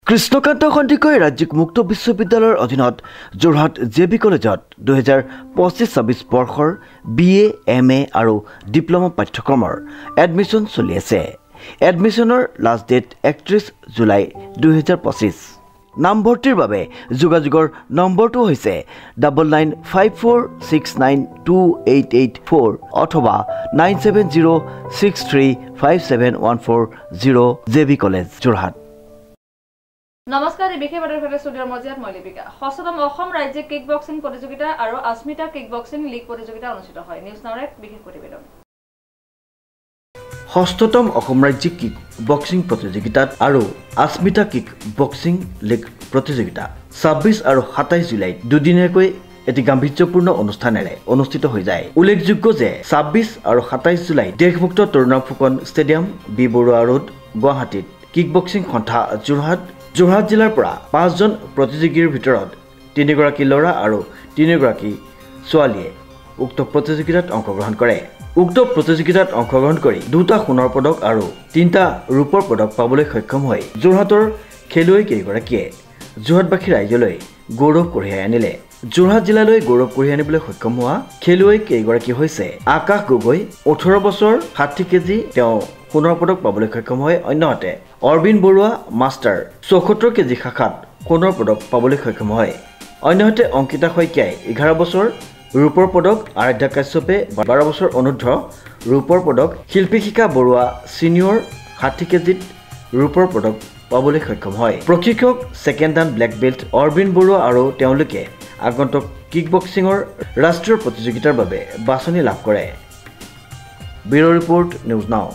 কৃষ্ণকান্ত সন্দিকৈ ৰাজ্যিক মুক্ত বিশ্ববিদ্যালয়ৰ অধীনত যোৰহাট জেবি কলেজত 2025-26 বৰ্ষৰ BA, MA আৰু ডিপ্ল'মা পাঠ্যক্ৰমৰ এডমিশ্যন চলি আছে। এডমিশ্যনৰ লাষ্ট ডেট 31 জুলাই 2025। নামভৰ্তিৰ বাবে যোগাযোগৰ নম্বৰটো হৈছে 9954692884 অথবা 9706357140 জেবি কলেজ যোৰহাট। নমস্কাৰ, বিশেষ বাতৰি ষ্টুডিঅ'ৰ মজিয়াত মই লিপিকা। ষষ্ঠতম অসম ৰাজ্যিক কিক বক্সিং প্ৰতিযোগিতা আৰু আস্মিতা কিক বক্সিং লীগ প্ৰতিযোগিতা অনুষ্ঠিত হয়। নিউজ নাওৰ এক বিশেষ প্ৰতিবেদন। ষষ্ঠতম অসম ৰাজ্যিক কিক বক্সিং প্ৰতিযোগিতাত আৰু আস্মিতা কিক বক্সিং লীগ প্ৰতিযোগিতা 26 আৰু 27 জুলাইত দুদিনীয়াকৈ এটি গাম্ভীৰ্যপূৰ্ণ অনুষ্ঠানেৰে অনুষ্ঠিত হৈ যায়। উল্লেখযোগ্য যে 26 আৰু 27 জুলাইত দেশভুক্ত Tarun Phukan stadium, B Barua road, গুৱাহাটীত কিক বক্সিং সন্থা যোৰহাট জিলাৰ পৰা 5জন প্ৰতিযোগীৰ ভিতৰত 3গৰাকী ল'ৰা আৰু 3গৰাকী ছোৱালীয়ে উক্ত প্ৰতিযোগিতাত অংশগ্ৰহণ কৰে। উক্ত প্ৰতিযোগিতাত অংশগ্ৰহণ কৰি 2টা সোণৰ পদক আৰু 3টা ৰূপৰ পদক পাবলৈ সক্ষম হয় যোৰহাটৰ খেলুৱৈকেইগৰাকীয়ে যোৰহাটবাসী ৰাইজলৈ গৌৰৱ কঢ়িয়াই আনিলে। যোৰহাট জিলালৈ গৌৰৱ কঢ়িয়াই আনিবলৈ সক্ষম হোৱা খেলুৱৈকেইগৰাকী হৈছে আকাশ গগৈ, 18 বছৰ, 60 কেজি, তেওঁ সোণৰ পদক পাবলৈ সক্ষম হয়। অন্যহাতে অৰবিন্দ বৰুৱা মাষ্টাৰ 74 কেজি শাখাত সোণৰ পদক পাবলৈ সক্ষম হয়। অন্যহাতে অংকিতা শইকীয়াই 11 বছৰ, ৰূপৰ পদক, আৰাধ্যা কাশ্যপে 12 বছৰ অনুৰ্ধ, ৰূপৰ পদক, শিল্পী শিখা বৰুৱা ছিনিয়ৰ 60 কেজিত ৰূপৰ পদক পাবলৈ সক্ষম হয়। প্ৰশিক্ষক second dan black belt Arabinda Baruah আৰু তেওঁলোকে আগন্তুক কিক বক্সিঙৰ ৰাষ্ট্ৰীয় প্ৰতিযোগিতাৰ বাবে বাছনি লাভ কৰে। Bureau' report, news now.